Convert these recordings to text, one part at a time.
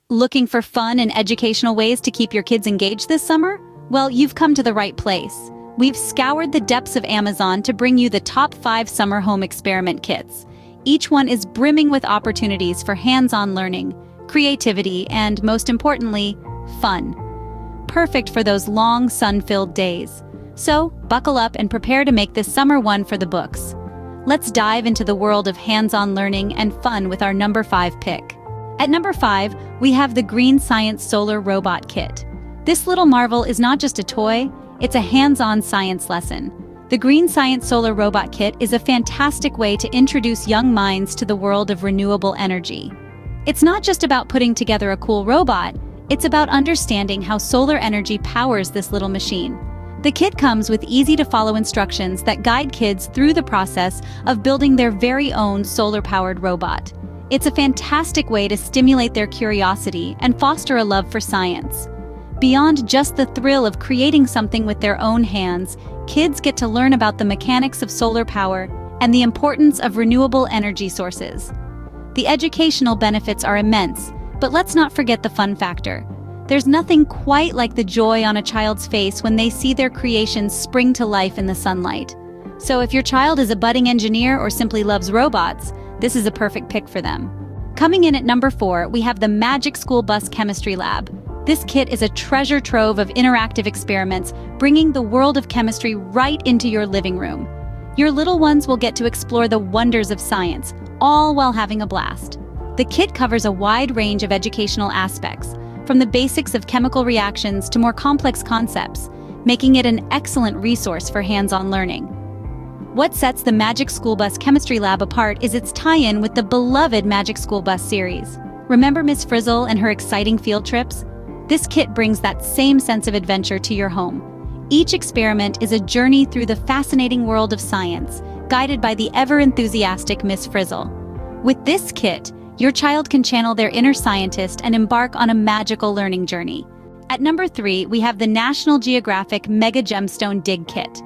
Looking for fun and educational ways to keep your kids engaged this summer? Well, you've come to the right place. We've scoured the depths of Amazon to bring you the top 5 summer home experiment kits. Each one is brimming with opportunities for hands-on learning, creativity, and most importantly, fun. Perfect for those long, sun-filled days. So, buckle up and prepare to make this summer one for the books. Let's dive into the world of hands-on learning and fun with our number 5 pick. At number 5, we have the Green Science Solar Robot Kit. This little marvel is not just a toy, it's a hands-on science lesson. The Green Science Solar Robot Kit is a fantastic way to introduce young minds to the world of renewable energy. It's not just about putting together a cool robot, it's about understanding how solar energy powers this little machine. The kit comes with easy-to-follow instructions that guide kids through the process of building their very own solar-powered robot. It's a fantastic way to stimulate their curiosity and foster a love for science. Beyond just the thrill of creating something with their own hands, kids get to learn about the mechanics of solar power and the importance of renewable energy sources. The educational benefits are immense, but let's not forget the fun factor. There's nothing quite like the joy on a child's face when they see their creations spring to life in the sunlight. So if your child is a budding engineer or simply loves robots, this is a perfect pick for them. Coming in at number 4, we have the Magic School Bus Chemistry Lab. This kit is a treasure trove of interactive experiments, bringing the world of chemistry right into your living room. Your little ones will get to explore the wonders of science, all while having a blast. The kit covers a wide range of educational aspects, from the basics of chemical reactions to more complex concepts, making it an excellent resource for hands-on learning. What sets the Magic School Bus Chemistry Lab apart is its tie-in with the beloved Magic School Bus series. Remember Miss Frizzle and her exciting field trips? This kit brings that same sense of adventure to your home. Each experiment is a journey through the fascinating world of science, guided by the ever-enthusiastic Miss Frizzle. With this kit, your child can channel their inner scientist and embark on a magical learning journey. At number 3, we have the National Geographic Mega Gemstone Dig Kit.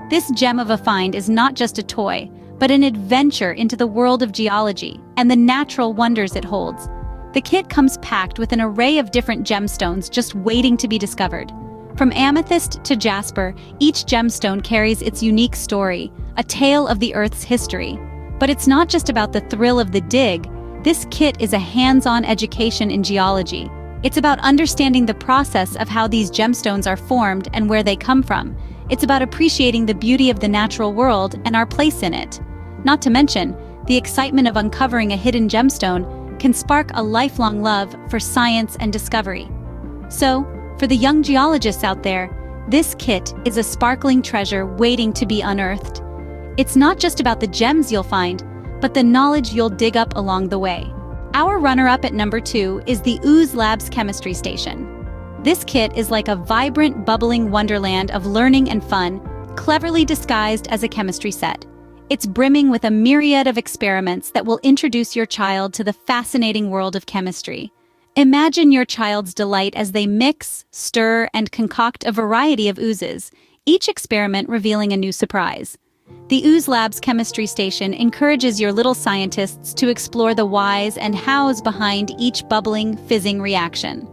This gem of a find is not just a toy, but an adventure into the world of geology and the natural wonders it holds. The kit comes packed with an array of different gemstones just waiting to be discovered. From amethyst to jasper, each gemstone carries its unique story, a tale of the Earth's history. But it's not just about the thrill of the dig. This kit is a hands-on education in geology. It's about understanding the process of how these gemstones are formed and where they come from. It's about appreciating the beauty of the natural world and our place in it. Not to mention, the excitement of uncovering a hidden gemstone can spark a lifelong love for science and discovery. So, for the young geologists out there, this kit is a sparkling treasure waiting to be unearthed. It's not just about the gems you'll find, but the knowledge you'll dig up along the way. Our runner-up at number 2 is the Ooze Labs Chemistry Station. This kit is like a vibrant, bubbling wonderland of learning and fun, cleverly disguised as a chemistry set. It's brimming with a myriad of experiments that will introduce your child to the fascinating world of chemistry. Imagine your child's delight as they mix, stir, and concoct a variety of oozes, each experiment revealing a new surprise. The Ooze Labs Chemistry Station encourages your little scientists to explore the whys and hows behind each bubbling, fizzing reaction.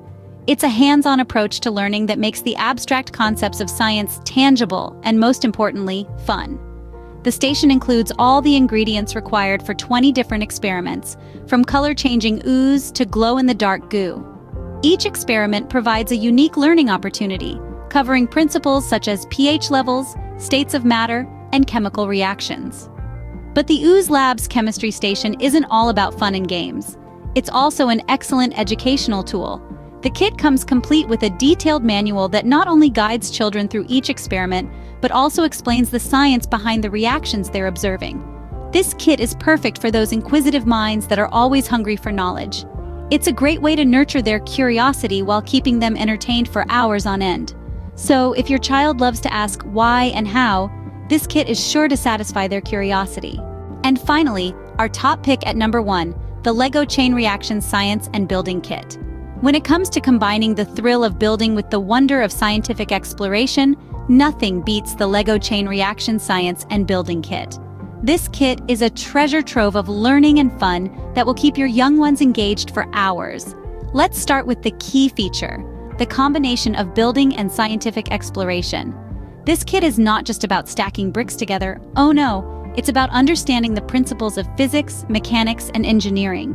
It's a hands-on approach to learning that makes the abstract concepts of science tangible and, most importantly, fun. The station includes all the ingredients required for 20 different experiments, from color-changing ooze to glow-in-the-dark goo. Each experiment provides a unique learning opportunity, covering principles such as pH levels, states of matter, and chemical reactions. But the Ooze Labs Chemistry Station isn't all about fun and games. It's also an excellent educational tool. The kit comes complete with a detailed manual that not only guides children through each experiment, but also explains the science behind the reactions they're observing. This kit is perfect for those inquisitive minds that are always hungry for knowledge. It's a great way to nurture their curiosity while keeping them entertained for hours on end. So, if your child loves to ask why and how, this kit is sure to satisfy their curiosity. And finally, our top pick at number 1, the LEGO Chain Reaction Science and Building Kit. When it comes to combining the thrill of building with the wonder of scientific exploration, nothing beats the LEGO Chain Reaction Science and Building Kit. This kit is a treasure trove of learning and fun that will keep your young ones engaged for hours. Let's start with the key feature, the combination of building and scientific exploration. This kit is not just about stacking bricks together, oh no, it's about understanding the principles of physics, mechanics, and engineering.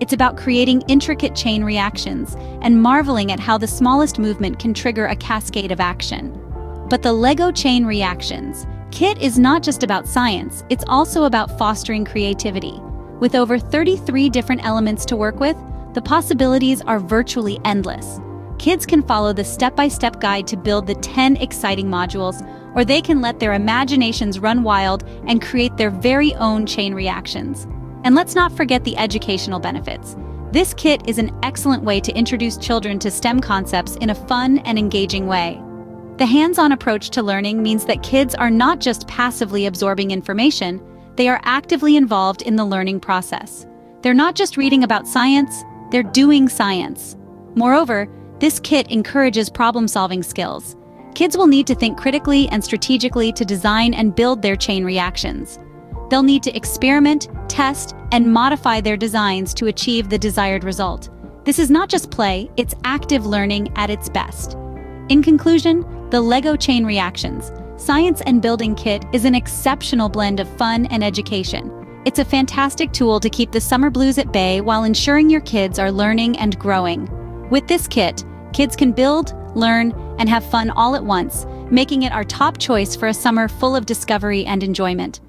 It's about creating intricate chain reactions and marveling at how the smallest movement can trigger a cascade of action. But the Lego chain reactions kit is not just about science, it's also about fostering creativity. With over 33 different elements to work with, the possibilities are virtually endless. Kids can follow the step-by-step guide to build the 10 exciting modules, or they can let their imaginations run wild and create their very own chain reactions. And let's not forget the educational benefits. This kit is an excellent way to introduce children to STEM concepts in a fun and engaging way. The hands-on approach to learning means that kids are not just passively absorbing information, they are actively involved in the learning process. They're not just reading about science, they're doing science. Moreover, this kit encourages problem-solving skills. Kids will need to think critically and strategically to design and build their chain reactions. They'll need to experiment, test, and modify their designs to achieve the desired result. This is not just play, it's active learning at its best. In conclusion, the Lego Chain Reactions Science and Building Kit is an exceptional blend of fun and education. It's a fantastic tool to keep the summer blues at bay while ensuring your kids are learning and growing. With this kit, kids can build, learn, and have fun all at once, making it our top choice for a summer full of discovery and enjoyment.